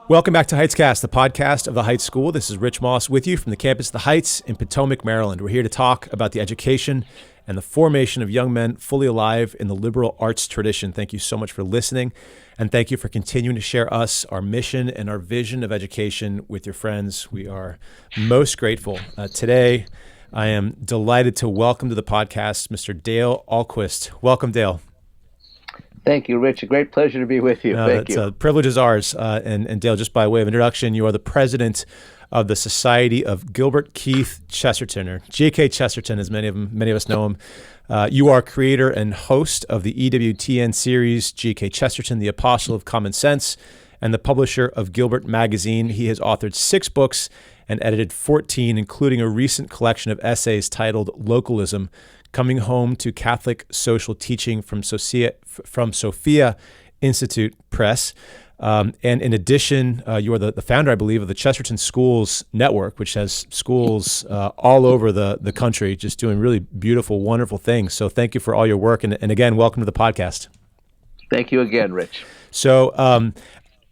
Welcome back to Heightscast, the podcast of the Heights School. This is Rich Moss with you from the campus of the Heights in Potomac, Maryland. We're here to talk about the education and the formation of young men fully alive in the liberal arts tradition. Thank you so much for listening, and thank you for continuing to share us, our mission, and our vision of education with your friends. We are most grateful. Today, I am delighted to welcome to the podcast Mr. Dale Ahlquist. Welcome, Dale. Thank you, Rich. A great pleasure to be with you. Thank you. The privilege is ours. And Dale, just by way of introduction, you are the president of the Society of Gilbert Keith Chesterton, or G.K. Chesterton, as many of us know him. You are creator and host of the EWTN series G.K. Chesterton, the Apostle of Common Sense, and the publisher of Gilbert magazine. He has authored 6 books and edited 14, including a recent collection of essays titled Localism, Coming Home to Catholic Social Teaching from Sophia Institute Press. And in addition, you are the founder, I believe, of the Chesterton Schools Network, which has schools all over the country, just doing really beautiful, wonderful things. So thank you for all your work. And again, welcome to the podcast. Thank you again, Rich. So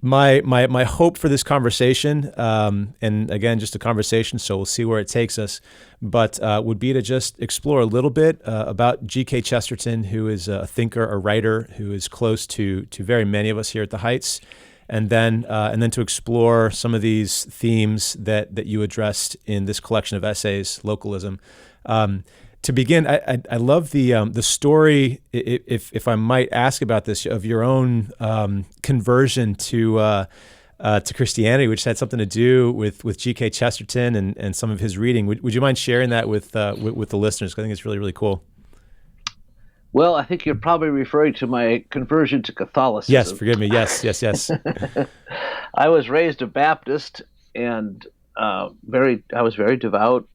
my hope for this conversation, and again, just a conversation, so we'll see where it takes us, but would be to just explore a little bit about G.K. Chesterton, who is a thinker, a writer, who is close to very many of us here at the Heights, and then to explore some of these themes that you addressed in this collection of essays, Localism. To begin, I love the story, if I might ask about this, of your own conversion to Christianity, which had something to do with G.K. Chesterton and some of his reading. Would you mind sharing that with the listeners? Because I think it's really, really cool. Well, I think you're probably referring to my conversion to Catholicism. Yes, forgive me. Yes. I was raised a Baptist, and I was very devout.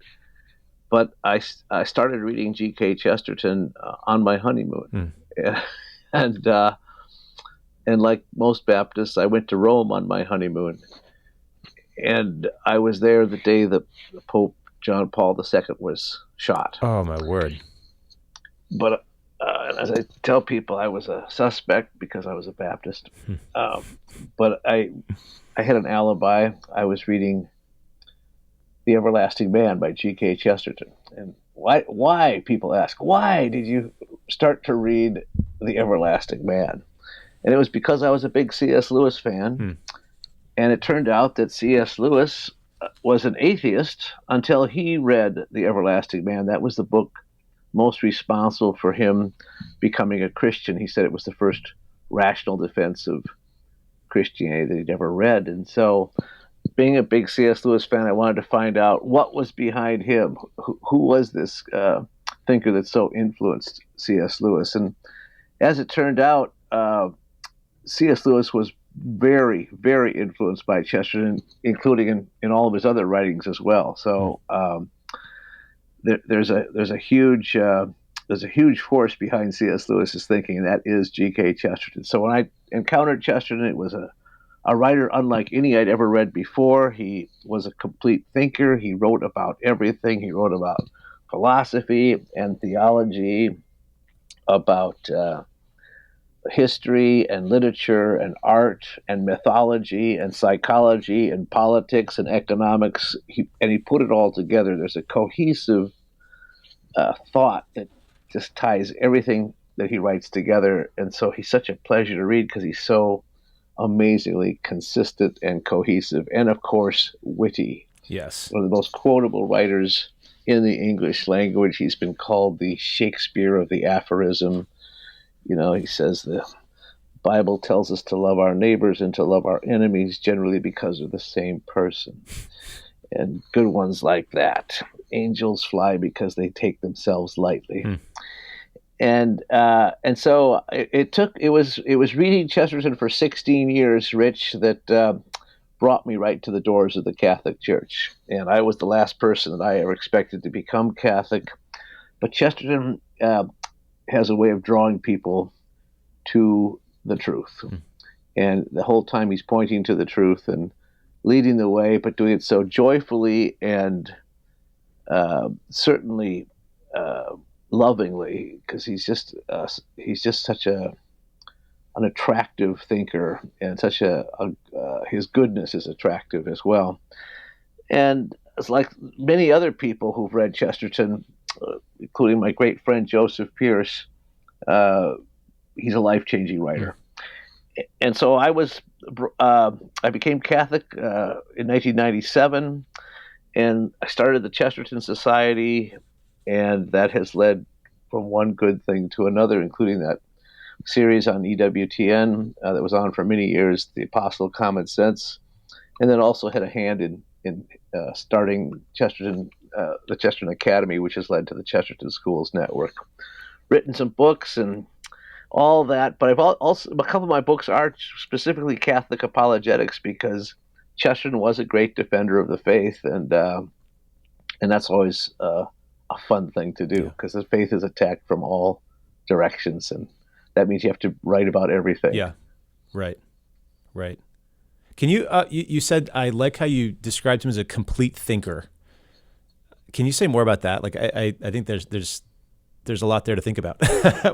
But I started reading G.K. Chesterton on my honeymoon. And like most Baptists, I went to Rome on my honeymoon. And I was there the day that Pope John Paul II was shot. Oh, my word. But as I tell people, I was a suspect because I was a Baptist. But I had an alibi. I was reading The Everlasting Man by G.K. Chesterton. And why, people ask, why did you start to read The Everlasting Man? And it was because I was a big C.S. Lewis fan. And it turned out that C.S. Lewis was an atheist until he read The Everlasting Man. That was the book most responsible for him becoming a Christian. He said it was the first rational defense of Christianity that he'd ever read. And so, being a big C.S. Lewis fan, I wanted to find out what was behind him. Who was this thinker that so influenced C.S. Lewis? And as it turned out, C.S. Lewis was very, very influenced by Chesterton, including in all of his other writings as well. So there's a huge force behind C.S. Lewis's thinking, and that is G.K. Chesterton. So when I encountered Chesterton, it was a writer unlike any I'd ever read before. He was a complete thinker. He wrote about everything. He wrote about philosophy and theology, about history and literature and art and mythology and psychology and politics and economics. He put it all together. There's a cohesive thought that just ties everything that he writes together. And so he's such a pleasure to read because he's so amazingly consistent and cohesive, and of course witty. Yes, one of the most quotable writers in the English language. He's been called the Shakespeare of the aphorism. He says the Bible tells us to love our neighbors and to love our enemies, generally because they're the same person. And good ones like that. Angels fly because they take themselves lightly. And so it was reading Chesterton for 16 years, Rich, that brought me right to the doors of the Catholic Church. And I was the last person that I ever expected to become Catholic. But Chesterton has a way of drawing people to the truth. And the whole time he's pointing to the truth and leading the way, but doing it so joyfully and certainly lovingly, because he's just such a an attractive thinker, and his goodness is attractive as well. And it's like many other people who've read Chesterton, including my great friend Joseph Pierce. He's a life-changing writer. And so I became Catholic in 1997, and I started the Chesterton Society, and that has led from one good thing to another, including that series on EWTN that was on for many years, The Apostle of Common Sense, and then also had a hand in starting Chesterton, the Chesterton Academy, which has led to the Chesterton Schools Network. Written some books and all that, but I've also, a couple of my books are specifically Catholic apologetics, because Chesterton was a great defender of the faith, and that's always a fun thing to do, because the faith is attacked from all directions, and that means you have to write about everything. Yeah, right. Can you, you said, I like how you described him as a complete thinker. Can you say more about that? Like, I think there's a lot there to think about.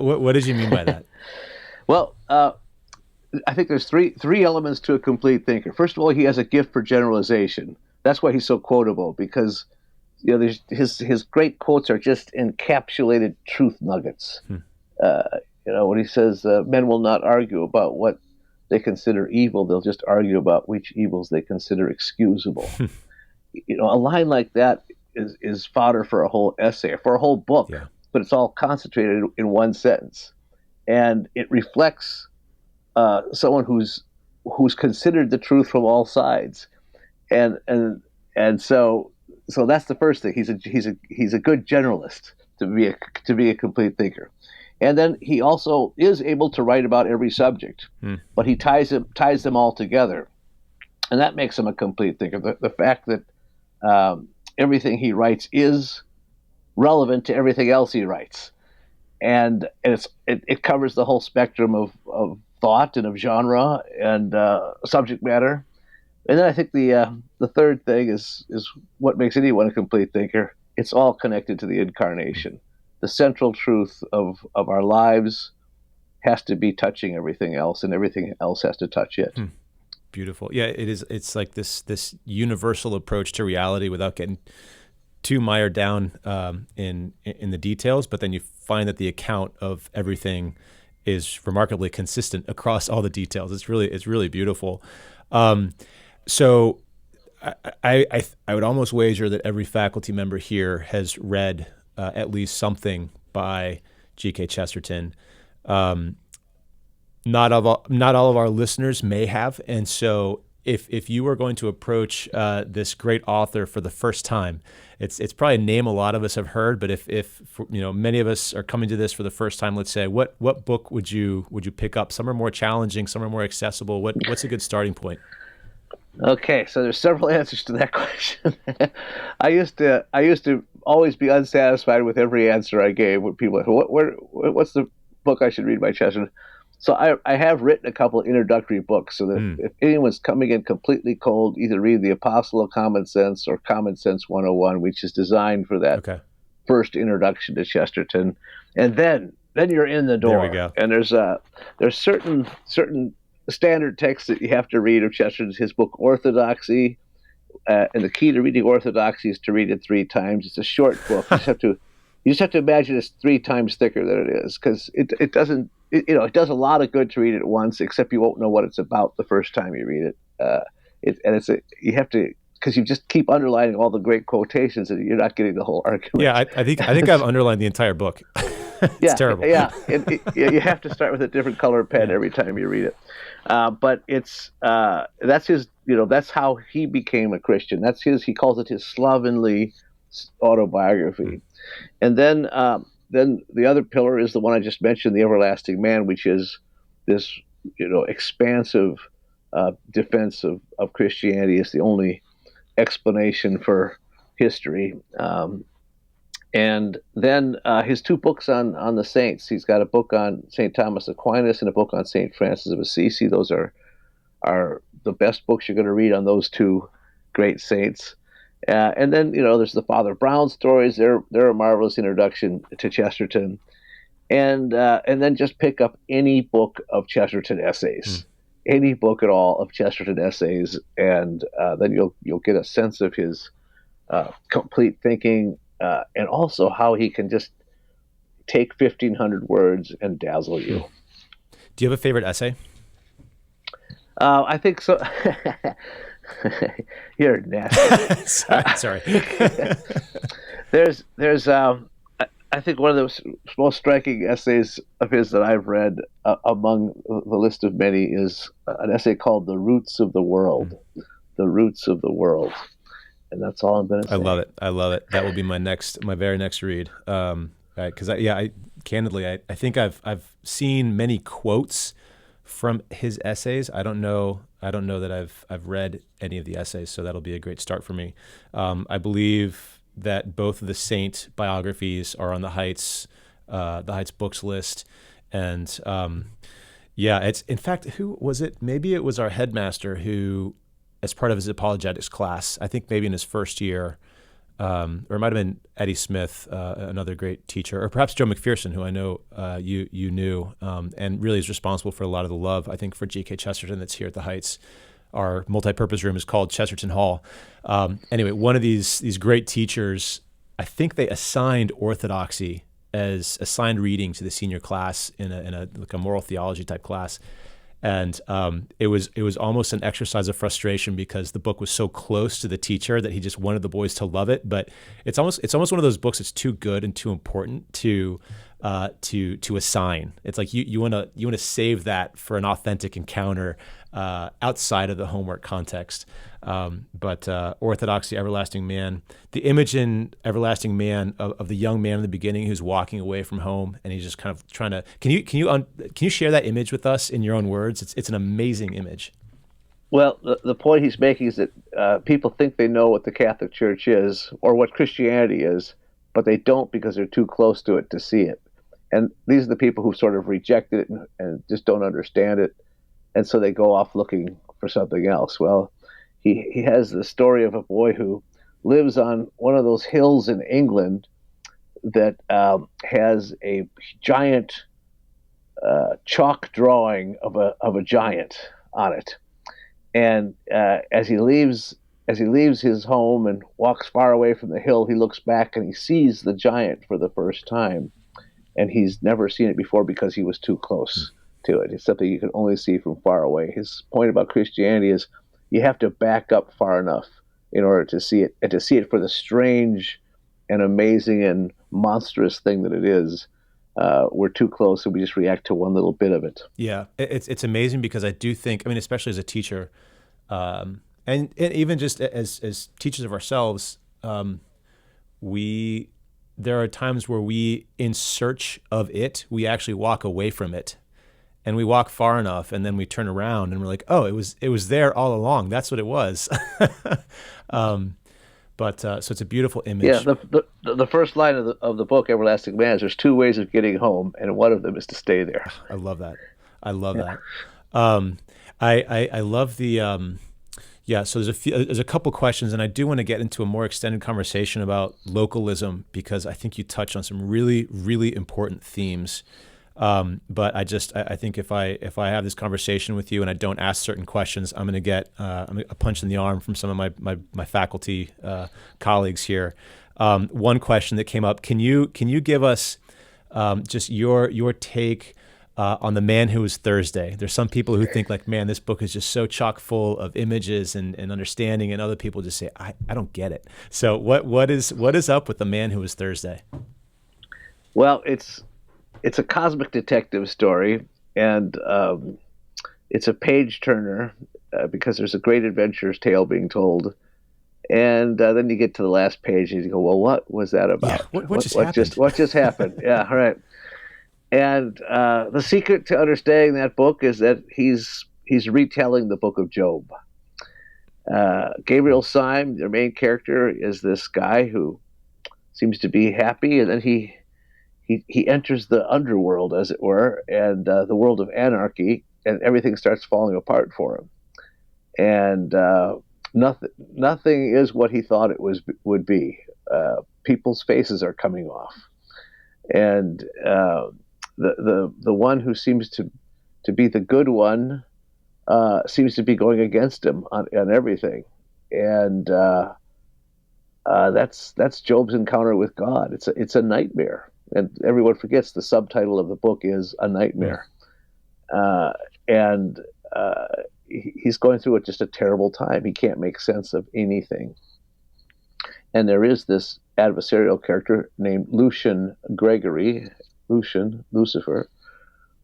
What did you mean by that? Well, I think there's three elements to a complete thinker. First of all, he has a gift for generalization. That's why he's so quotable, because his great quotes are just encapsulated truth nuggets. When he says men will not argue about what they consider evil, they'll just argue about which evils they consider excusable. A line like that is fodder for a whole essay, for a whole book. Yeah. But it's all concentrated in one sentence, and it reflects someone who's considered the truth from all sides, and so that's the first thing. He's a good generalist to be a complete thinker, and then he also is able to write about every subject, but he ties them all together, and that makes him a complete thinker. The fact that everything he writes is relevant to everything else he writes, and it covers the whole spectrum of thought and of genre and subject matter. And then I think the third thing is what makes anyone a complete thinker. It's all connected to the incarnation. The central truth of our lives has to be touching everything else, and everything else has to touch it. Beautiful. Yeah, it is. It's like this universal approach to reality without getting too mired down in the details, but then you find that the account of everything is remarkably consistent across all the details. It's really beautiful. So I would almost wager that every faculty member here has read at least something by G.K. Chesterton. Not all of our listeners may have, and so if you were going to approach this great author for the first time, it's probably a name a lot of us have heard, but if many of us are coming to this for the first time, let's say, what book would you pick up? Some are more challenging, some are more accessible. What's a good starting point? Okay, so there's several answers to that question. I used to always be unsatisfied with every answer I gave. When people ask, what's the book I should read by Chesterton? So I have written a couple of introductory books, so that if anyone's coming in completely cold, either read The Apostle of Common Sense or Common Sense 101, which is designed for that first introduction to Chesterton, and then you're in the door. There we go. And there's certain standard texts that you have to read of Chesterton's. His book Orthodoxy, and the key to reading Orthodoxy is to read it 3 times. It's a short book. You just have to imagine it's 3 times thicker than it is, because it doesn't. It does a lot of good to read it once, except you won't know what it's about the first time you read it. You have to, because you just keep underlining all the great quotations, and you're not getting the whole argument. Yeah, I think I've underlined the entire book. It's terrible. Yeah, you have to start with a different color pen every time you read it. But that's his. That's how he became a Christian. That's his. He calls it his slovenly autobiography, and then the other pillar is the one I just mentioned, The Everlasting Man, which is this expansive defense of Christianity. It's the only explanation for history. And then his 2 books on the saints. He's got a book on St. Thomas Aquinas and a book on St. Francis of Assisi. Those are the best books you're going to read on those 2 great saints. And then there's the Father Brown stories. They're a marvelous introduction to Chesterton. and then just pick up any book of Chesterton essays, any book at all of Chesterton essays, and then you'll get a sense of his complete thinking, and also how he can just take 1,500 words and dazzle you. Do you have a favorite essay? I think so. You're nasty. Sorry. There's I think one of the most striking essays of his that I've read, among the list of many, is an essay called "The Roots of the World." The Roots of the World, and that's all I'm going to say. I love it. I love it. That will be my very next read. Because I candidly, I think I've seen many quotes from his essays. I don't know that I've read any of the essays, so that'll be a great start for me. I believe that both of the Saint biographies are on the Heights books list, and it's, in fact, who was it? Maybe it was our headmaster who, as part of his apologetics class, I think maybe in his first year, or it might have been Eddie Smith, another great teacher, or perhaps Joe McPherson, who I know you knew, and really is responsible for a lot of the love, I think, for G.K. Chesterton that's here at the Heights. Our multipurpose room is called Chesterton Hall. Anyway, one of these great teachers, I think they assigned orthodoxy as assigned reading to the senior class in a like a moral theology type class. And it was almost an exercise of frustration because the book was so close to the teacher that he just wanted the boys to love it. But it's almost one of those books that's too good and too important to assign. It's like you want to save that for an authentic encounter outside of the homework context. But orthodoxy, everlasting man, the image in Everlasting Man of the young man in the beginning who's walking away from home and he's just kind of trying to. Can you share that image with us in your own words? It's an amazing image. Well, the point he's making is that people think they know what the Catholic Church is or what Christianity is, but they don't because they're too close to it to see it. And these are the people who sort of rejected it and just don't understand it. And so they go off looking for something else. Well, he has the story of a boy who lives on one of those hills in England that has a giant chalk drawing of a giant on it. And as he leaves his home and walks far away from the hill, he looks back and he sees the giant for the first time. And he's never seen it before because he was too close to it. It's something you can only see from far away. His point about Christianity is you have to back up far enough in order to see it, and to see it for the strange and amazing and monstrous thing that it is. We're too close, and we just react to one little bit of it. Yeah, it's amazing because I do think, I mean, especially as a teacher, and even just as teachers of ourselves, there are times where we, in search of it, we actually walk away from it. And we walk far enough, and then we turn around, and we're like, "Oh, it was there all along. That's what it was." So it's a beautiful image. Yeah, the first line of the book, Everlasting Man, is there's two ways of getting home, and one of them is to stay there. I love that. I love that. I love the. So there's a couple questions, and I do want to get into a more extended conversation about localism because I think you touch on some really, really important themes. But I think if I have this conversation with you and I don't ask certain questions, I'm going to get a punch in the arm from some of my faculty colleagues here. One question that came up: Can you give us just your take on The Man Who Was Thursday? There's some people who think like, man, this book is just so chock full of images and understanding, and other people just say, I don't get it. So what is up with The Man Who Was Thursday? Well, it's a cosmic detective story, and it's a page turner because there's a great adventurer's tale being told, and then you get to the last page and you go, well, what was that about? Yeah, what just happened? What just happened? Yeah, right. And the secret to understanding that book is that he's retelling the book of Job. Gabriel Syme, their main character, is this guy who seems to be happy, and then he enters the underworld, as it were, and the world of anarchy, and everything starts falling apart for him. And nothing is what he thought it would be. People's faces are coming off, and the one who seems to be the good one seems to be going against him on everything, and that's Job's encounter with God. It's a nightmare, and everyone forgets the subtitle of the book is A Nightmare, and he's going through just a terrible time. He can't make sense of anything, and there is this adversarial character named Lucifer,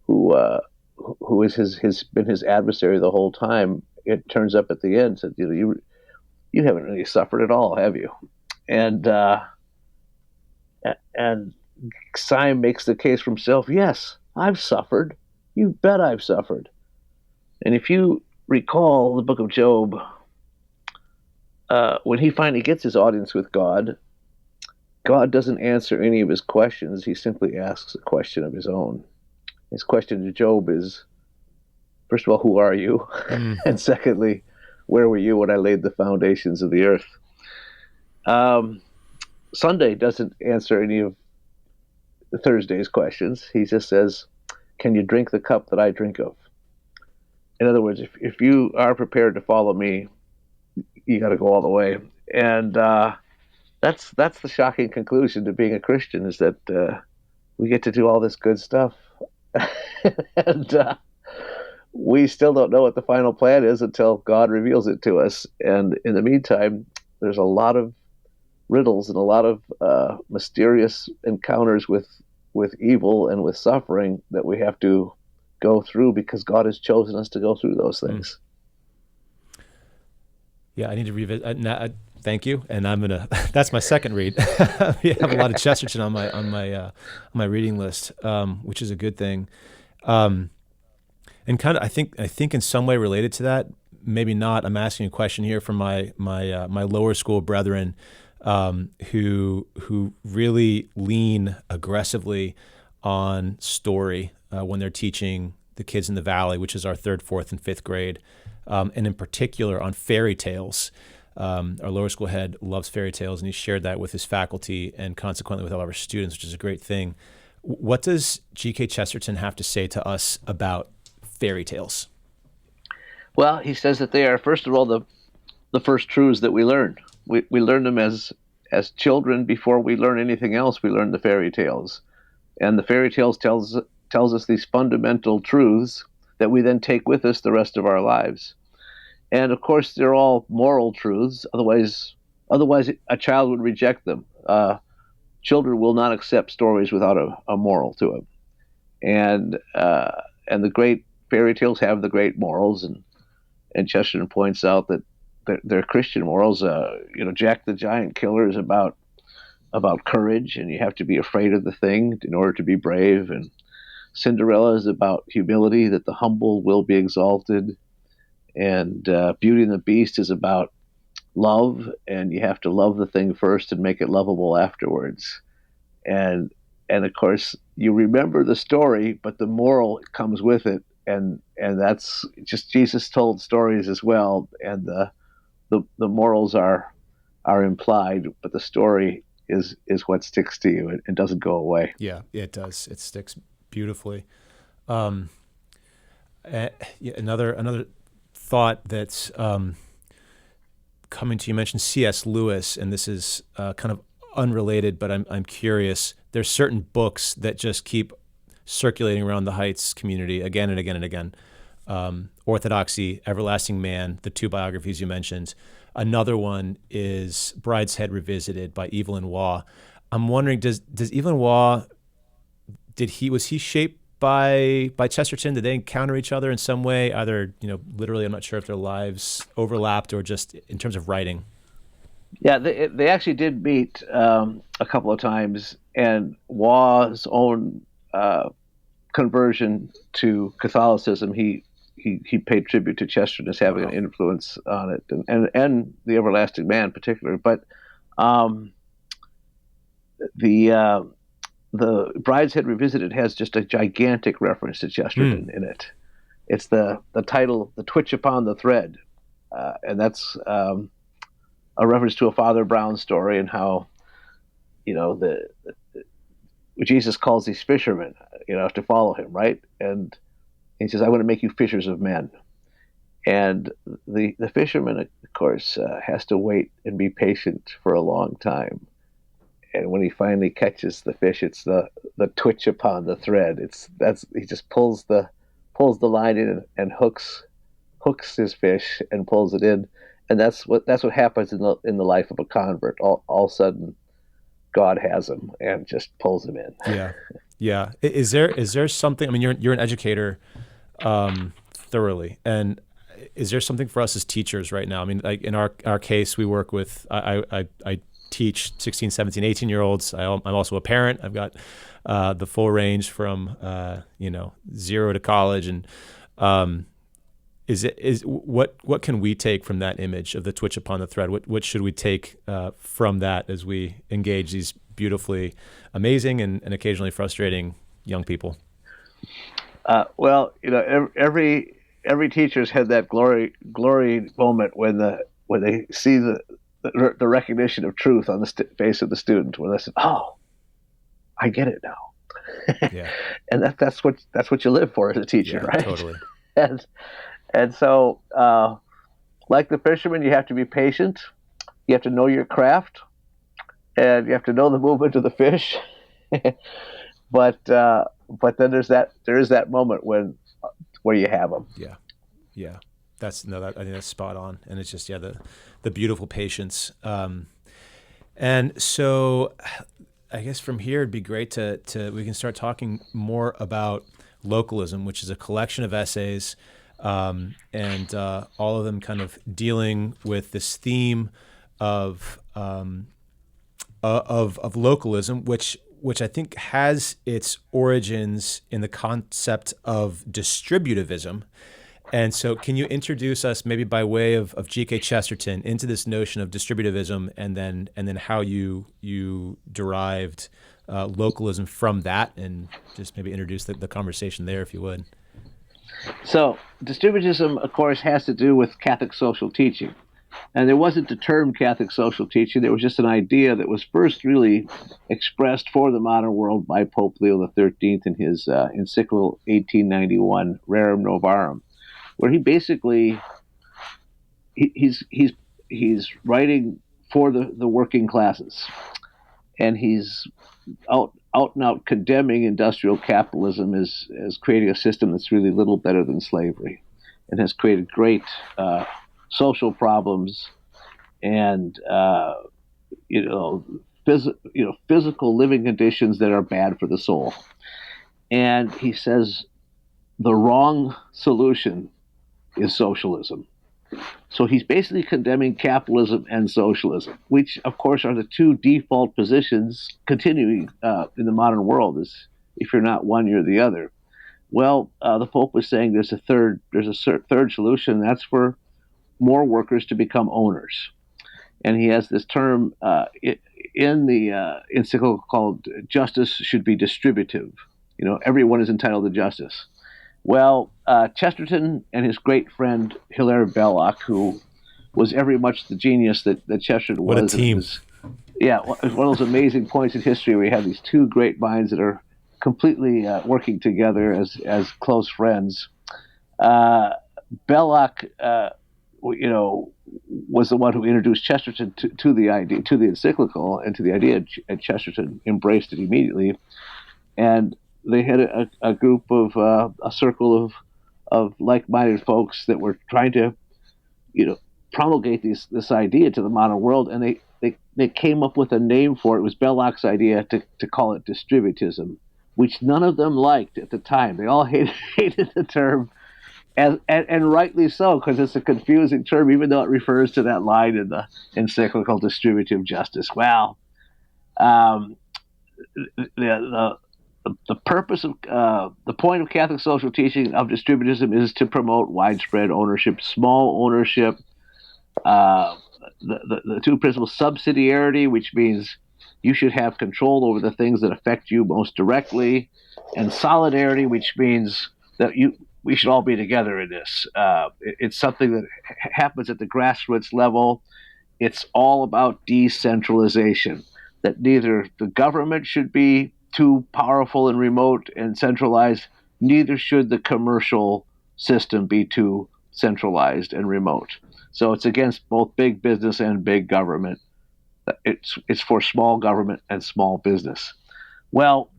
who is been his adversary the whole time. It turns up at the end, said, you haven't really suffered at all, have you? And Syme makes the case for himself. Yes, I've suffered. You bet I've suffered. And if you recall the book of Job, when he finally gets his audience with God, God doesn't answer any of his questions. He simply asks a question of his own. His question to Job is, first of all, who are you? And secondly, where were you when I laid the foundations of the earth? Sunday doesn't answer any of Thursday's questions. He just says, can you drink the cup that I drink of? In other words, if you are prepared to follow me, you got to go all the way. And that's the shocking conclusion to being a Christian, is that we get to do all this good stuff. And we still don't know what the final plan is until God reveals it to us. And in the meantime, there's a lot of riddles and a lot of mysterious encounters with evil and with suffering that we have to go through because God has chosen us to go through those things. Yeah, I need to revisit. Thank you, and I'm gonna. That's my second read. We have a lot of Chesterton on my reading list, which is a good thing. And kind of, I think in some way related to that, maybe not. I'm asking a question here from my lower school brethren, who really lean aggressively on story when they're teaching the kids in the Valley, which is our 3rd, 4th, and 5th grade, and in particular on fairy tales. Our lower school head loves fairy tales, and he shared that with his faculty and consequently with all of our students, which is a great thing. What does G.K. Chesterton have to say to us about fairy tales? Well, he says that they are, first of all, the first truths that we learn. We learn them as children. Before we learn anything else, we learn the fairy tales. And the fairy tales tells us these fundamental truths that we then take with us the rest of our lives. And of course, they're all moral truths. Otherwise, a child would reject them. Children will not accept stories without a moral to them. And the great fairy tales have the great morals. And Chesterton points out that they're Christian morals. Jack the Giant Killer is about courage, and you have to be afraid of the thing in order to be brave. And Cinderella is about humility, that the humble will be exalted. And Beauty and the Beast is about love, and you have to love the thing first and make it lovable afterwards. And of course, you remember the story, but the moral comes with it, and that's just Jesus told stories as well, and the morals are implied, but the story is what sticks to you and doesn't go away. Yeah, it does. It sticks beautifully. Another thought that's coming to you, mentioned C.S. Lewis, and this is kind of unrelated, but I'm curious. There's certain books that just keep circulating around the Heights community again and again and again. Orthodoxy, Everlasting Man, the 2 biographies you mentioned. Another one is Brideshead Revisited by Evelyn Waugh. I'm wondering, does Evelyn Waugh, was he shaped by Chesterton? Did they encounter each other in some way? Either, literally, I'm not sure if their lives overlapped or just in terms of writing. Yeah, they actually did meet a couple of times, and Waugh's own conversion to Catholicism, he paid tribute to Chesterton as having an influence on it, and the Everlasting Man in particular. But the Brideshead Revisited has just a gigantic reference to Chesterton in it. It's the title, The Twitch Upon the Thread, and that's a reference to a Father Brown story and how, Jesus calls these fishermen. to follow him, right? And he says, "I want to make you fishers of men." And the fisherman, of course, has to wait and be patient for a long time. And when he finally catches the fish, it's the twitch upon the thread. He just pulls the line in and hooks his fish and pulls it in, and that's what happens in the life of a convert. All of a sudden, God has him and just pulls him in. Yeah, yeah. Is there something? I mean, you're an educator, thoroughly, and is there something for us as teachers right now? I mean, like in our case, we work with I teach 16, 17, 18-year-olds. I'm also a parent. I've got the full range from 0 to college, and what can we take from that image of the twitch upon the thread? What should we take from that as we engage these beautifully amazing and occasionally frustrating young people? Well, every teacher's had that glory moment when they see the recognition of truth on the face of the student, when they say, "Oh, I get it now." Yeah. And that's what you live for as a teacher, Yeah, right? totally. And so, like the fisherman, you have to be patient. You have to know your craft, and you have to know the movement of the fish. But then there is that moment where you have them. Yeah, yeah. I think that's spot on, and it's just the beautiful patience. And so, I guess from here it'd be great to we can start talking more about Localism, which is a collection of essays, and all of them kind of dealing with this theme of localism, which I think has its origins in the concept of distributivism. And so can you introduce us maybe by way of G.K. Chesterton into this notion of distributivism, and then how you derived localism from that, and just maybe introduce the conversation there, if you would. So distributism, of course, has to do with Catholic social teaching. And there wasn't the term Catholic social teaching. There was just an idea that was first really expressed for the modern world by Pope Leo XIII in his encyclical 1891, Rerum Novarum, where he basically he's writing for the working classes, and he's out and out condemning industrial capitalism as creating a system that's really little better than slavery, and has created great social problems and physical living conditions that are bad for the soul. And he says the wrong solution is socialism. So he's basically condemning capitalism and socialism, which, of course, are the two default positions continuing in the modern world. Is if you're not one, you're the other. Well, the Pope was saying there's a third solution. That's for more workers to become owners. And he has this term in the encyclical called "Justice should be distributive." Everyone is entitled to justice. Well, Chesterton and his great friend Hilaire Belloc, who was every much the genius that Chesterton was. What a team. It's one of those amazing points in history where you have these two great minds that are completely working together as close friends. Belloc, was the one who introduced Chesterton to the idea, to the encyclical, and to the idea, and Chesterton embraced it immediately. And they had a group of a circle of like-minded folks that were trying to, promulgate this idea to the modern world, and they came up with a name for it. It was Belloc's idea to call it distributism, which none of them liked at the time. They all hated the term, and rightly so, because it's a confusing term, even though it refers to that line in the encyclical Distributive Justice. Well, the purpose of the point of Catholic social teaching of distributism is to promote widespread ownership, small ownership. The two principles: subsidiarity, which means you should have control over the things that affect you most directly, and solidarity, which means that we should all be together in this. It's something that happens at the grassroots level. It's all about decentralization, that neither the government should be too powerful and remote and centralized. Neither should the commercial system be too centralized and remote. So it's against both big business and big government. It's for small government and small business. Well,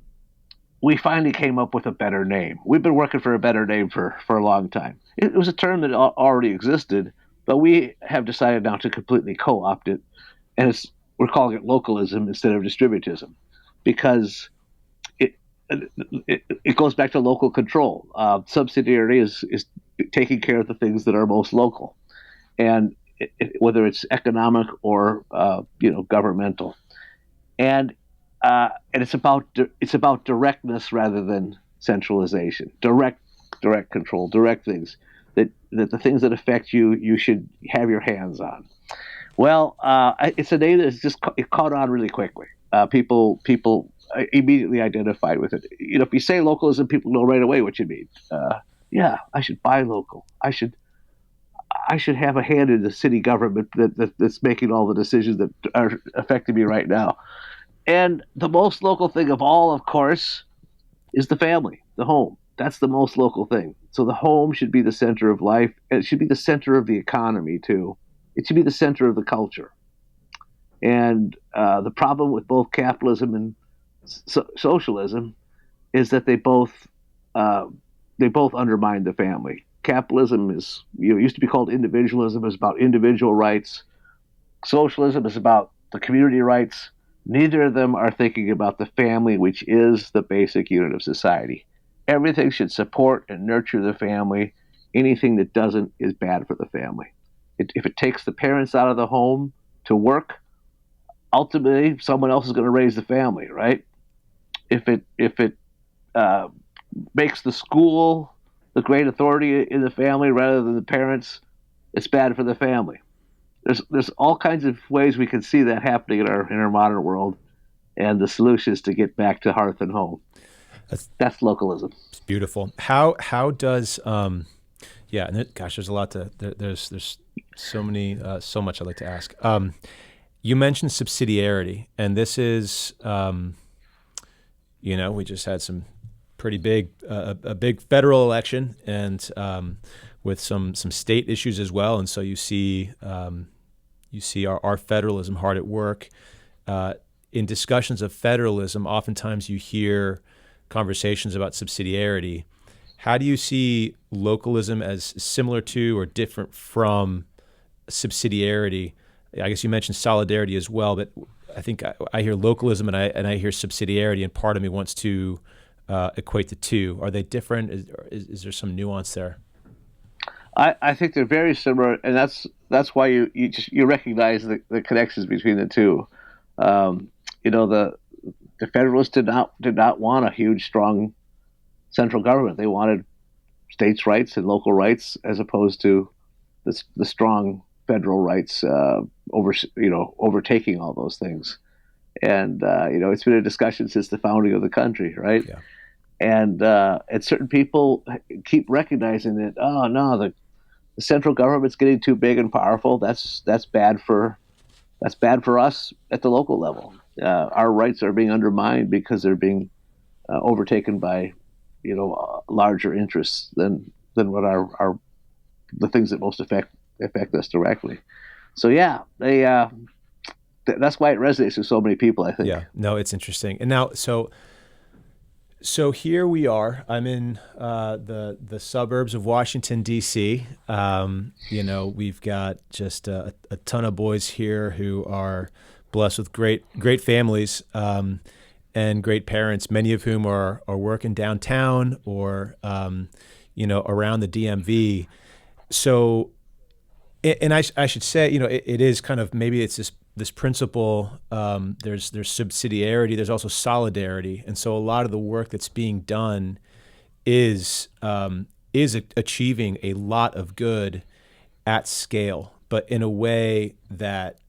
we finally came up with a better name. We've been working for a better name for a long time. It was a term that already existed, but we have decided now to completely co-opt it, and we're calling it localism instead of distributism, because it goes back to local control. Subsidiarity is taking care of the things that are most local, and whether it's economic or governmental, and it's about directness rather than centralization. Direct control, direct things that the things that affect you should have your hands on. Well, it's a name that's it caught on really quickly. People immediately identified with it. If you say localism, people know right away what you mean. Yeah, I should buy local. I should have a hand in the city government that's making all the decisions that are affecting me right now. And the most local thing of all, of course, is the family, the home. That's the most local thing. So the home should be the center of life. It should be the center of the economy, too. It should be the center of the culture. And the problem with both capitalism and socialism is that they both undermine the family. Capitalism used to be called individualism. It's about individual rights. Socialism is about the community rights. Neither of them are thinking about the family, which is the basic unit of society. Everything should support and nurture the family. Anything that doesn't is bad for the family. If it takes the parents out of the home to work, ultimately someone else is going to raise the family, right? If it makes the school the great authority in the family rather than the parents, it's bad for the family. There's all kinds of ways we can see that happening in our modern world, and the solution is to get back to hearth and home. That's localism. It's beautiful. How does yeah, and gosh, there's a lot there's so much I'd like to ask. You mentioned subsidiarity, and this is we just had some pretty big a big federal election, and with some state issues as well, and so you see our federalism hard at work. In discussions of federalism, oftentimes you hear conversations about subsidiarity. How do you see localism as similar to or different from subsidiarity? I guess you mentioned solidarity as well, but I think I hear localism and I hear subsidiarity, and part of me wants to equate the two. Are they different? Is there some nuance there? I think they're very similar, and that's why you recognize the connections between the two. The Federalists did not want a huge, strong central government. They wanted states' rights and local rights, as opposed to the strong federal rights overtaking all those things. And it's been a discussion since the founding of the country, right? Yeah. And certain people keep recognizing that, oh no, the central government's getting too big and powerful. That's bad for us at the local level. Our rights are being undermined because they're being overtaken by larger interests than what are the things that most affect us directly. So yeah, that's why it resonates with so many people, I think. Yeah, no, it's interesting. And now, so here we are. I'm in the suburbs of Washington, D.C. We've got just a ton of boys here who are blessed with great families and great parents, many of whom are working downtown or around the DMV. So, and I should say, it is kind of, maybe it's this principle. There's subsidiarity. There's also solidarity, and so a lot of the work that's being done is achieving a lot of good at scale, but in a way that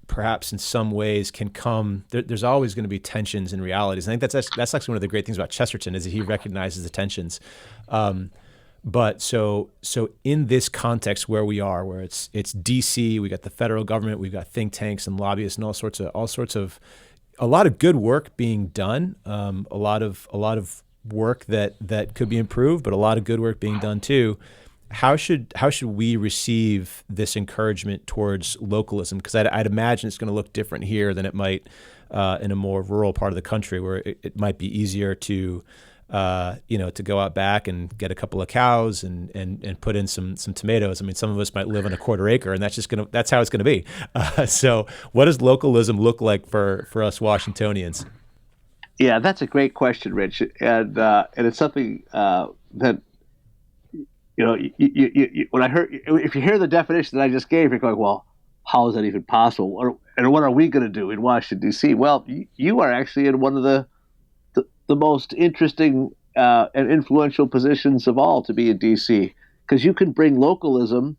perhaps in some ways can come. There's always going to be tensions and realities. I think that's actually one of the great things about Chesterton, is that he recognizes the tensions. But so in this context where we are, where it's DC, we got the federal government, we've got think tanks and lobbyists and all sorts of a lot of good work being done, a lot of work that could be improved, but a lot of good work being done too. How should we receive this encouragement towards localism? Because I'd imagine it's going to look different here than it might in a more rural part of the country, where it might be easier to to go out back and get a couple of cows and put in some tomatoes. I mean, some of us might live on a quarter acre, and that's how it's gonna be. So, what does localism look like for us Washingtonians? Yeah, that's a great question, Rich, and it's something that when I heard, if you hear the definition that I just gave, you're going, well, how is that even possible? And what are we going to do in Washington D.C.? Well, you are actually in one of the most interesting and influential positions of all to be in D.C., because you can bring localism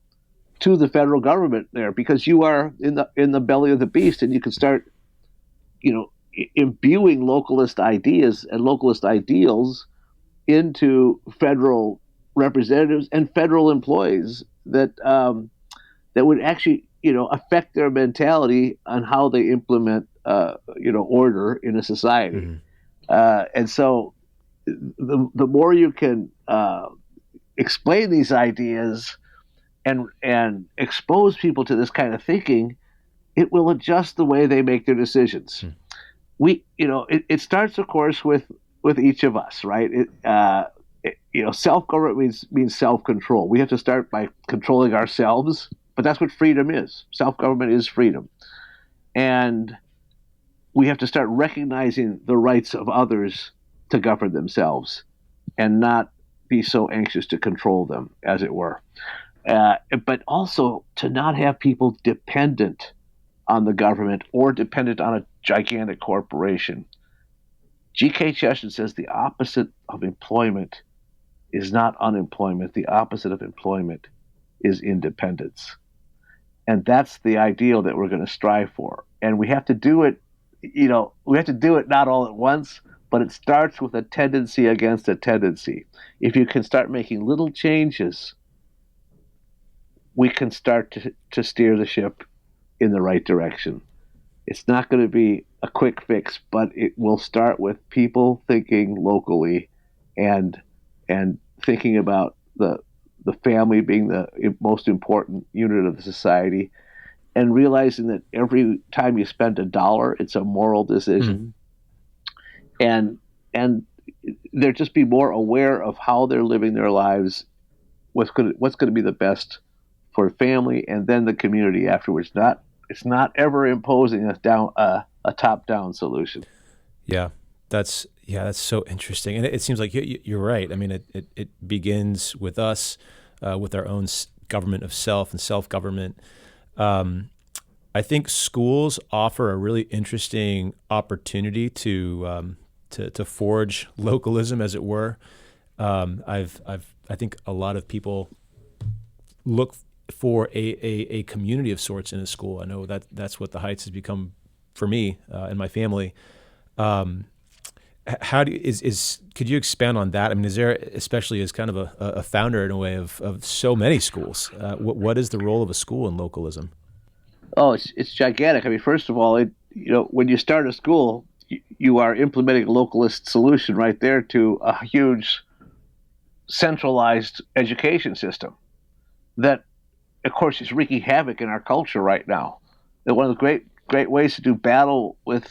to the federal government there, because you are in the belly of the beast, and you can start, imbuing localist ideas and localist ideals into federal representatives and federal employees that would actually affect their mentality on how they implement order in a society. Mm-hmm. And so the more you can explain these ideas and expose people to this kind of thinking, it will adjust the way they make their decisions. It starts, of course, with each of us, right? Self-government means self-control. We have to start by controlling ourselves, but that's what freedom is. Self-government is freedom. And we have to start recognizing the rights of others to govern themselves and not be so anxious to control them, as it were. But also to not have people dependent on the government or dependent on a gigantic corporation. G.K. Chesterton says the opposite of employment is not unemployment. The opposite of employment is independence. And that's the ideal that we're going to strive for. And we have to do it, not all at once, but it starts with a tendency against a tendency. If you can start making little changes, we can start to steer the ship in the right direction. It's not going to be a quick fix, but it will start with people thinking locally and thinking about the family being the most important unit of the society, and realizing that every time you spend $1, it's a moral decision. And they're just be more aware of how they're living their lives, what's going to be the best for family and then the community afterwards. It's not ever imposing a top-down solution. Yeah, that's so interesting, and it seems like you're right. I mean, it begins with us, with our own government of self and self-government. I think schools offer a really interesting opportunity to forge localism, as it were. I think a lot of people look for a community of sorts in a school. I know that's what the Heights has become for me and my family. How could you expand on that? I mean, is there, especially as kind of a founder in a way of so many schools, what is the role of a school in localism? Oh, it's gigantic. I mean, first of all, when you start a school, you are implementing a localist solution right there to a huge centralized education system that, of course, is wreaking havoc in our culture right now. And one of the great ways to do battle with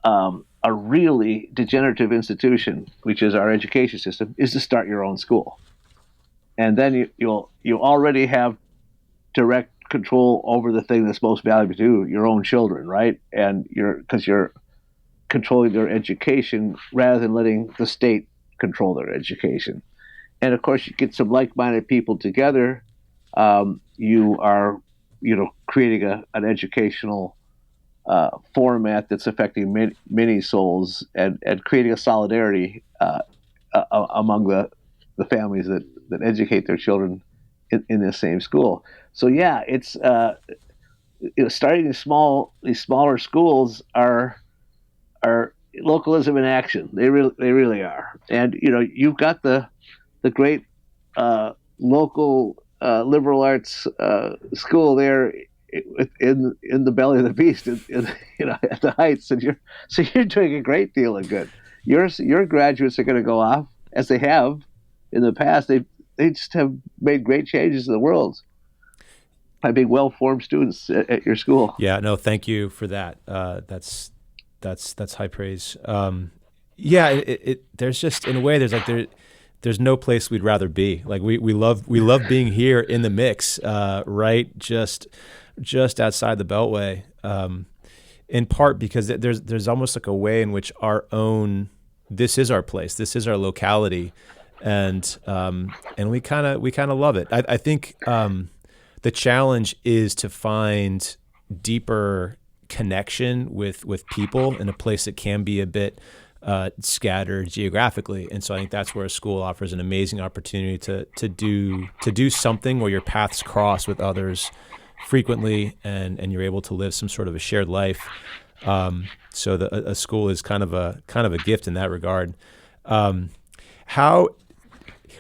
a really degenerative institution, which is our education system, is to start your own school, and then you already have direct control over the thing that's most valuable to you, your own children, right? And because you're controlling their education rather than letting the state control their education. And of course, you get some like-minded people together. You are, creating an educational format that's affecting many souls and creating a solidarity among the families that educate their children in this same school. So yeah, it's starting these smaller schools are localism in action. They really are. And you've got the great local liberal arts school there in the belly of the beast, at the heights, and you're doing a great deal of good. Your graduates are going to go off as they have in the past. They just have made great changes in the world by being well-formed students at your school. Yeah, no, thank you for that. That's high praise. Yeah, there's just, in a way, there's no place we'd rather be. Like we love being here in the mix, right? Just outside the Beltway. In part because there's almost like a way in which this is our place, this is our locality, and we kind of love it. I think the challenge is to find deeper connection with people in a place that can be a bit scattered geographically, and so I think that's where a school offers an amazing opportunity to do something where your paths cross with others frequently, and you're able to live some sort of a shared life. So a school is kind of a gift in that regard. How,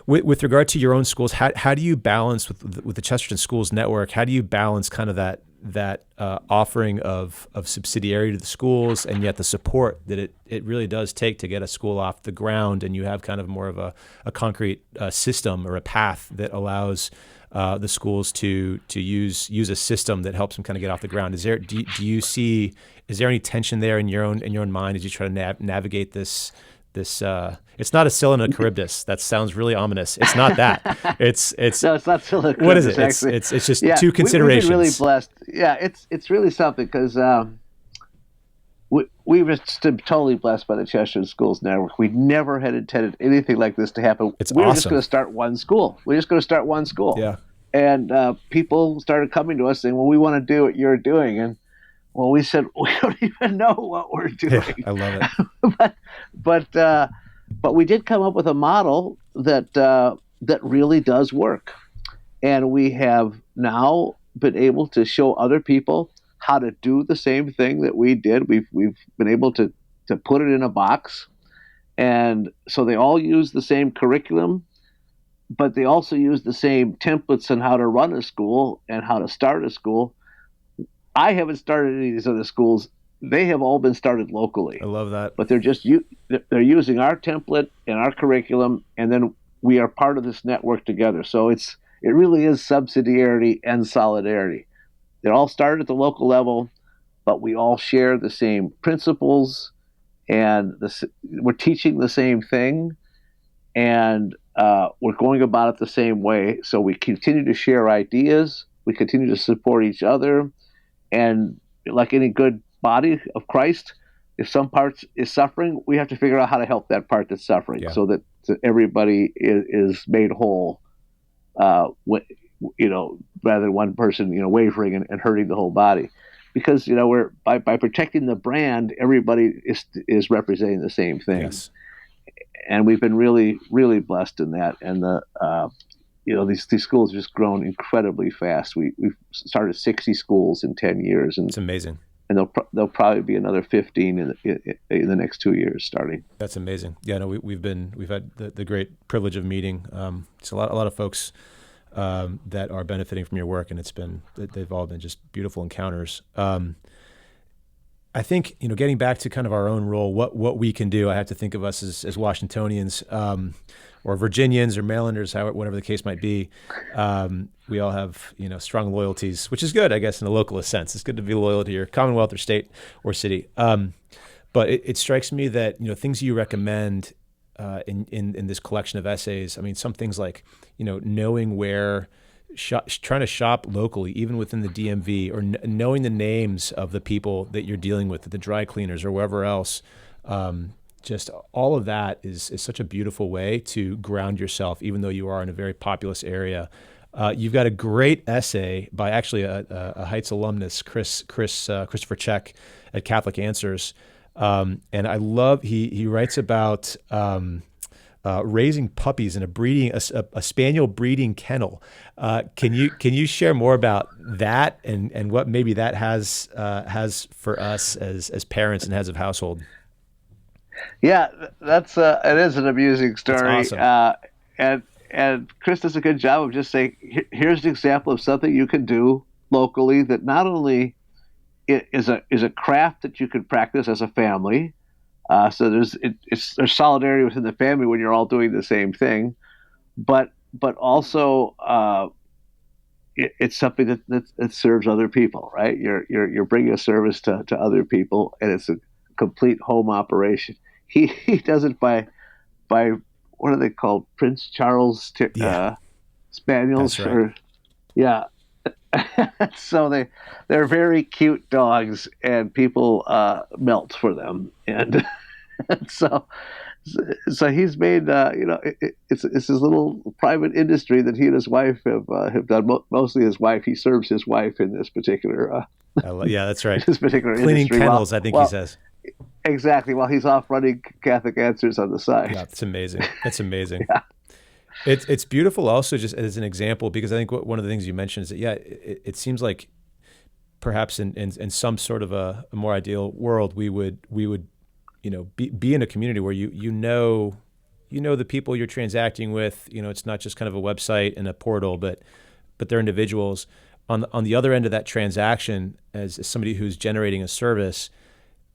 with regard to your own schools, how do you balance with the Chesterton Schools Network? How do you balance kind of that offering of subsidiarity to the schools, and yet the support that it really does take to get a school off the ground, and you have kind of more of a concrete system or a path that allows the schools to use a system that helps them kind of get off the ground? Do you see, is there any tension there in your own mind as you try to navigate this? It's not a Scylla and a Charybdis. That sounds really ominous. It's not that. It's no, it's not Scylla and Charybdis. What is it? Actually. It's just two considerations. We've been really blessed. Yeah, it's really something, because we were totally blessed by the Chesterton Schools Network. We never had intended anything like this to happen. We were just going to start one school. Yeah. And people started coming to us saying, well, we want to do what you're doing. And well, we said, we don't even know what we're doing. Yeah, I love it. But we did come up with a model that really does work. And we have now been able to show other people how to do the same thing that we did. We've been able to put it in a box. And so they all use the same curriculum, but they also use the same templates on how to run a school and how to start a school. I haven't started any of these other schools. They have all been started locally. I love that. But they're they're using our template and our curriculum, and then we are part of this network together. So it really is subsidiarity and solidarity. They all started at the local level, but we all share the same principles, and we're teaching the same thing, and we're going about it the same way. So we continue to share ideas. We continue to support each other. And like any good body of Christ, if some part is suffering, we have to figure out how to help that part that's suffering, so that everybody is made whole, rather than one person, wavering and hurting the whole body. Because, we're by protecting the brand, everybody is representing the same thing. Yes. And we've been really, really blessed in that. And these schools have just grown incredibly fast. We've started 60 schools in 10 years. And it's amazing. And there'll probably be another 15 in the next 2 years starting. That's amazing. Yeah, no, we've had the great privilege of meeting. It's a lot of folks that are benefiting from your work, and they've all been just beautiful encounters. I think, getting back to kind of our own role, what we can do, I have to think of us as Washingtonians, or Virginians or Marylanders, whatever the case might be. We all have, strong loyalties, which is good, I guess, in a localist sense. It's good to be loyal to your commonwealth or state or city. But it strikes me that, things you recommend in this collection of essays, I mean, some things like, knowing where, trying to shop locally, even within the DMV, or knowing the names of the people that you're dealing with, the dry cleaners or wherever else. Just all of that is such a beautiful way to ground yourself, even though you are in a very populous area. You've got a great essay by actually a Heights alumnus, Christopher Check at Catholic Answers. And I love, he writes about raising puppies in a spaniel breeding kennel. Can you share more about that and what maybe that has for us as parents and heads of household? Yeah, it is an amusing story. That's awesome. And Chris does a good job of just saying, here's an example of something you can do locally that not only is a craft that you could practice as a family. So there's solidarity within the family when you're all doing the same thing, but also it's something that serves other people, right? You're bringing a service to other people, and it's a complete home operation. He does it by what are they called? Prince Charles spaniels, that's right. or yeah. So they're very cute dogs, and people melt for them, and so so he's made it's his little private industry that he and his wife have done. Mostly his wife. He serves his wife in this particular Yeah, that's right. this particular Cleaning industry. kennels, I think he says. Exactly. While he's off running Catholic Answers on the side. Yeah, it's amazing. That's amazing. Yeah. It's beautiful also just as an example, because I think one of the things you mentioned is that, yeah, it seems like perhaps in some sort of a more ideal world, we would be in a community where you know the people you're transacting with. It's not just kind of a website and a portal, but they're individuals. On the other end of that transaction, as somebody who's generating a service,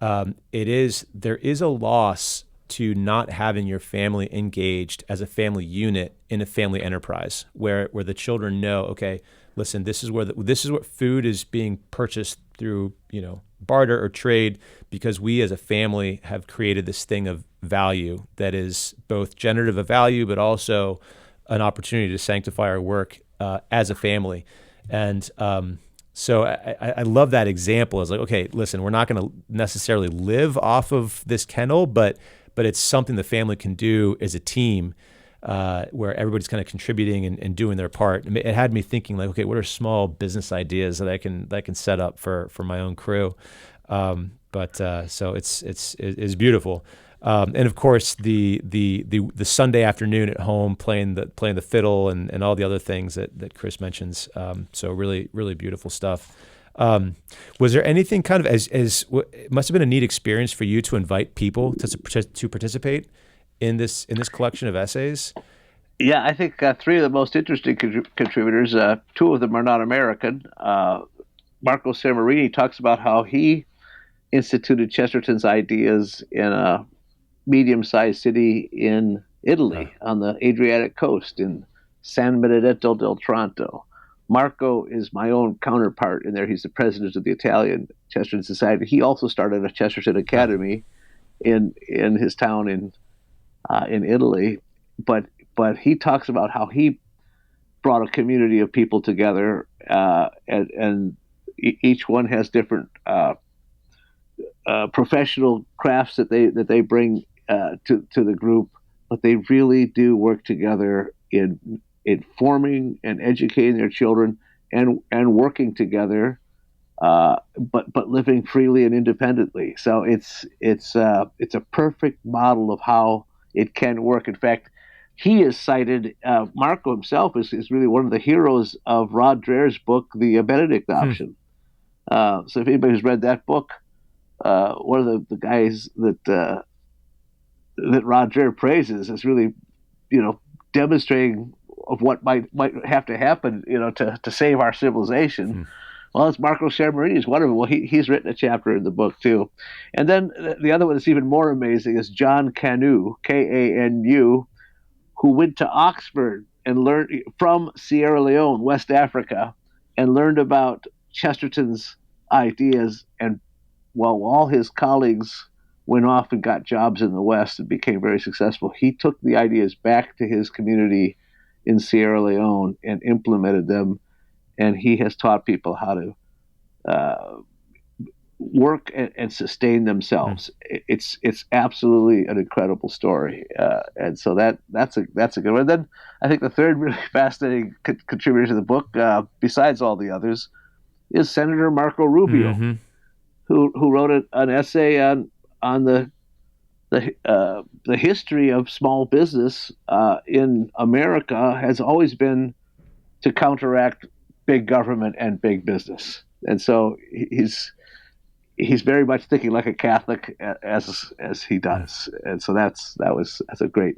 there is a loss to not having your family engaged as a family unit in a family enterprise, where the children know, okay, listen, this is what food is being purchased through, barter or trade, because we as a family have created this thing of value that is both generative of value, but also an opportunity to sanctify our work as a family. And so I love that example. It's like, okay, listen, we're not going to necessarily live off of this kennel, but it's something the family can do as a team, where everybody's kind of contributing and doing their part. It had me thinking, like, okay, what are small business ideas that I can set up for my own crew? So it's beautiful. And of course the Sunday afternoon at home playing the fiddle and all the other things that Chris mentions. So really, really beautiful stuff. Was there anything kind of it must have been a neat experience for you to invite people to participate in this collection of essays? Yeah, I think three of the most interesting contributors, two of them are not American. Marco Samarini talks about how he instituted Chesterton's ideas in a medium-sized city in Italy on the Adriatic coast in San Benedetto del Tronto. Marco is my own counterpart in there. He's the president of the Italian Chesterton Society. He also started a Chesterton Academy in his town in Italy, but he talks about how he brought a community of people together, and each one has different professional crafts that they bring to the group, but they really do work together in forming and educating their children and working together, but living freely and independently. So it's a perfect model of how it can work. In fact, he is cited. Marco himself is really one of the heroes of Rod Dreher's book, The Benedict Option. So if anybody's read that book, one of the guys that Rod Dreher praises is really, demonstrating of what might have to happen, to save our civilization. Well, it's Marco Samarini is one of them. Well, he's written a chapter in the book too. And then the other one that's even more amazing is John Kanu, Kanu, who went to Oxford and learned from Sierra Leone, West Africa, and learned about Chesterton's ideas. And while all his colleagues went off and got jobs in the West and became very successful, he took the ideas back to his community in Sierra Leone and implemented them. And he has taught people how to work and sustain themselves. It's absolutely an incredible story, and so that's a good one. Then I think the third really fascinating contributor to the book, besides all the others, is Senator Marco Rubio, who wrote an essay on the history of small business in America has always been to counteract big government and big business, and so he's very much thinking like a Catholic as he does, and so that's a great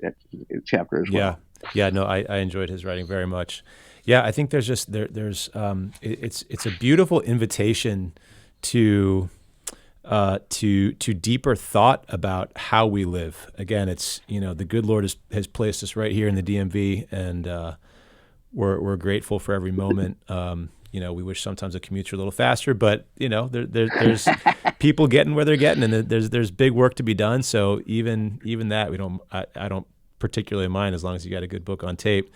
chapter as well. Yeah, no, I enjoyed his writing very much. Yeah, I think there's just it's a beautiful invitation to to deeper thought about how we live. Again, it's the good Lord has placed us right here in the DMV, and we're grateful for every moment. We wish sometimes the commutes were a little faster, but there's people getting where they're getting, and there's big work to be done. So even that I don't particularly mind, as long as you got a good book on tape.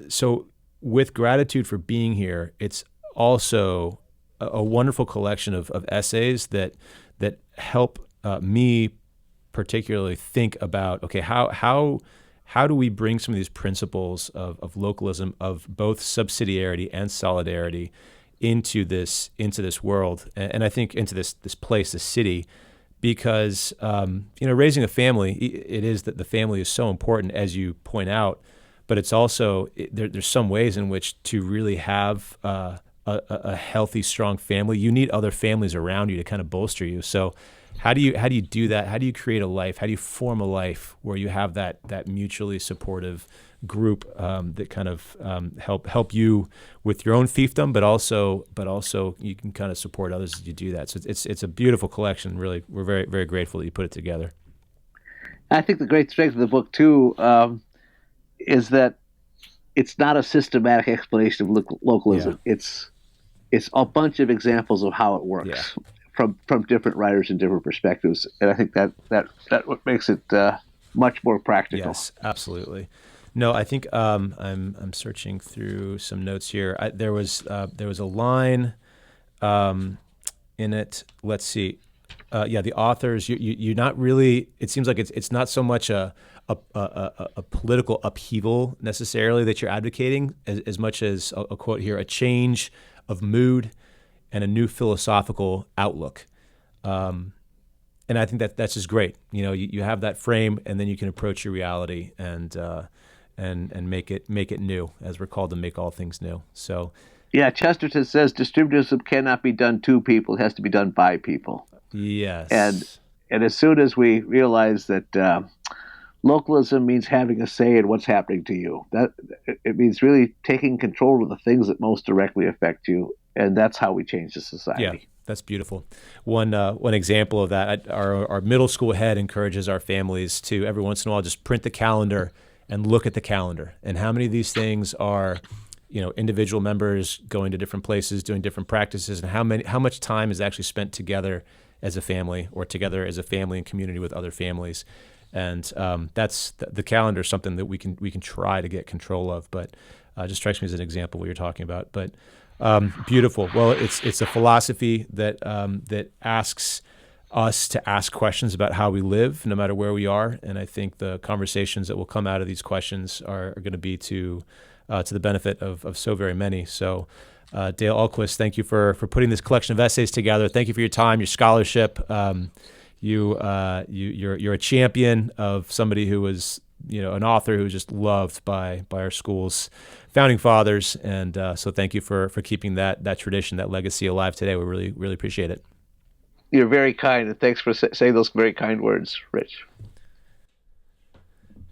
So with gratitude for being here, it's also a wonderful collection of essays that help me particularly think about, okay, how do we bring some of these principles of localism, of both subsidiarity and solidarity, into this world, and I think into this place, this city, because raising a family, it is that the family is so important, as you point out, but it's also there's some ways in which to really have a healthy, strong family, you need other families around you to kind of bolster you. So how do you do that? How do you create a life? How do you form a life where you have that mutually supportive group that kind of help you with your own fiefdom, but also you can kind of support others as you do that. So it's a beautiful collection. Really, we're very, very grateful that you put it together. I think the great strength of the book too is that it's not a systematic explanation of localism. Yeah. It's a bunch of examples of how it works from different writers and different perspectives, and I think that what makes it much more practical. Yes, absolutely. No, I think I'm searching through some notes here. There was a line in it. Let's see. The authors. You're not really. It seems like it's not so much a political upheaval necessarily that you're advocating, as much as a quote here: a change of mood and a new philosophical outlook. And I think that's just great. You have that frame, and then you can approach your reality and make it new, as we're called to make all things new. So, yeah, Chesterton says distributism cannot be done to people; it has to be done by people. Yes, and as soon as we realize that localism means having a say in what's happening to you, that it means really taking control of the things that most directly affect you, and that's how we change the society. Yeah. That's beautiful. One example of that, our middle school head encourages our families to every once in a while just print the calendar and look at the calendar, and how many of these things are, individual members going to different places, doing different practices, and how much time is actually spent together as a family, or together as a family and community with other families. And that's the calendar is something that we can try to get control of, but just strikes me as an example of what you're talking about. But beautiful. Well, it's a philosophy that asks us to ask questions about how we live, no matter where we are. And I think the conversations that will come out of these questions are going to be to the benefit of so very many. So, Dale Ahlquist, thank you for putting this collection of essays together. Thank you for your time, your scholarship. You're a champion of somebody who was an author who was just loved by our school's founding fathers, and so thank you for keeping that tradition, that legacy alive today. We really, really appreciate it. You're very kind, and thanks for saying those very kind words, Rich.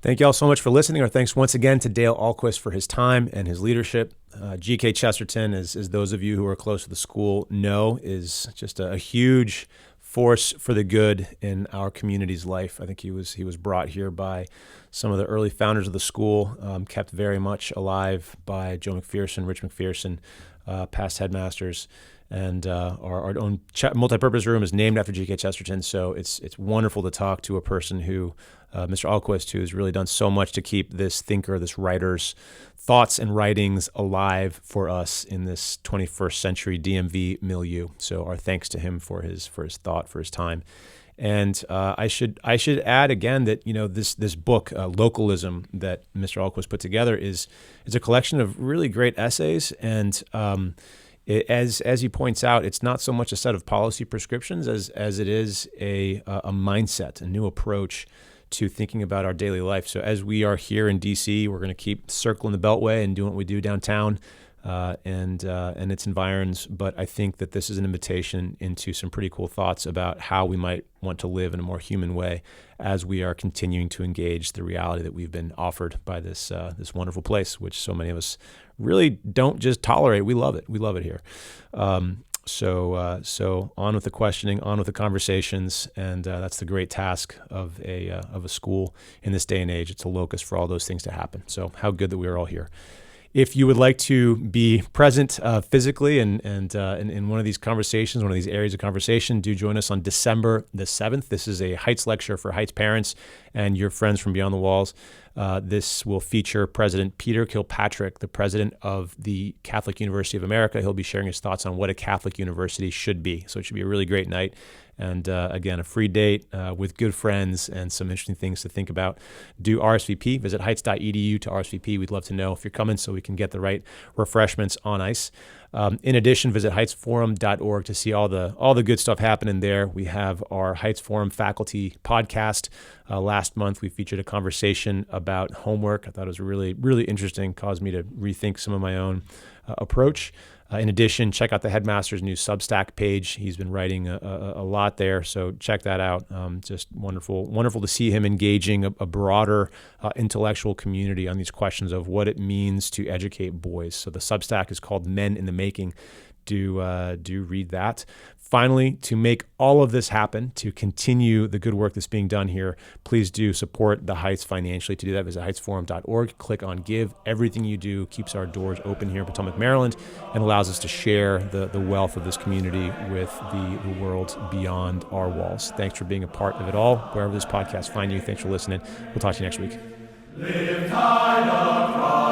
Thank you all so much for listening. Our thanks once again to Dale Ahlquist for his time and his leadership. G.K. Chesterton, as those of you who are close to the school know, is just a huge force for the good in our community's life. I think he was brought here by some of the early founders of the school, kept very much alive by Joe McPherson, Rich McPherson, past headmasters. And our own multipurpose room is named after G.K. Chesterton, so it's wonderful to talk to a person who, Mr. Ahlquist, who has really done so much to keep this thinker, this writer's thoughts and writings alive for us in this 21st century DMV milieu. So our thanks to him for his thought, for his time. And I should add again that this book, Localism, that Mr. Ahlquist put together is a collection of really great essays, and as he points out, it's not so much a set of policy prescriptions as it is a mindset, a new approach to thinking about our daily life. So as we are here in D.C., we're going to keep circling the Beltway and doing what we do downtown. and its environs. But I think that this is an invitation into some pretty cool thoughts about how we might want to live in a more human way as we are continuing to engage the reality that we've been offered by this wonderful place, which so many of us really don't just tolerate. We love it. We love it here. So on with the questioning, on with the conversations, and that's the great task of a school in this day and age. It's a locus for all those things to happen. So how good that we are all here. If you would like to be present physically and in one of these conversations, one of these areas of conversation, do join us on December the 7th. This is a Heights lecture for Heights parents and your friends from beyond the walls. This will feature President Peter Kilpatrick, the president of the Catholic University of America. He'll be sharing his thoughts on what a Catholic university should be. So it should be a really great night. And again, a free date with good friends and some interesting things to think about. Do RSVP. Visit heights.edu to RSVP. We'd love to know if you're coming so we can get the right refreshments on ice. In addition, visit heightsforum.org to see all the good stuff happening there. We have our Heights Forum faculty podcast. Last month, we featured a conversation about homework. I thought it was really, really interesting, caused me to rethink some of my own approach. In addition, check out the headmaster's new Substack page. He's been writing a lot there, so check that out. Just wonderful to see him engaging a broader intellectual community on these questions of what it means to educate boys. So the Substack is called Men in the Making. Do read that. Finally, to make all of this happen, to continue the good work that's being done here, please do support the Heights financially. To do that, visit heightsforum.org, click on Give. Everything you do keeps our doors open here in Potomac, Maryland, and allows us to share the wealth of this community with the world beyond our walls. Thanks for being a part of it all. Wherever this podcast finds you, thanks for listening. We'll talk to you next week. Live, tide of Christ.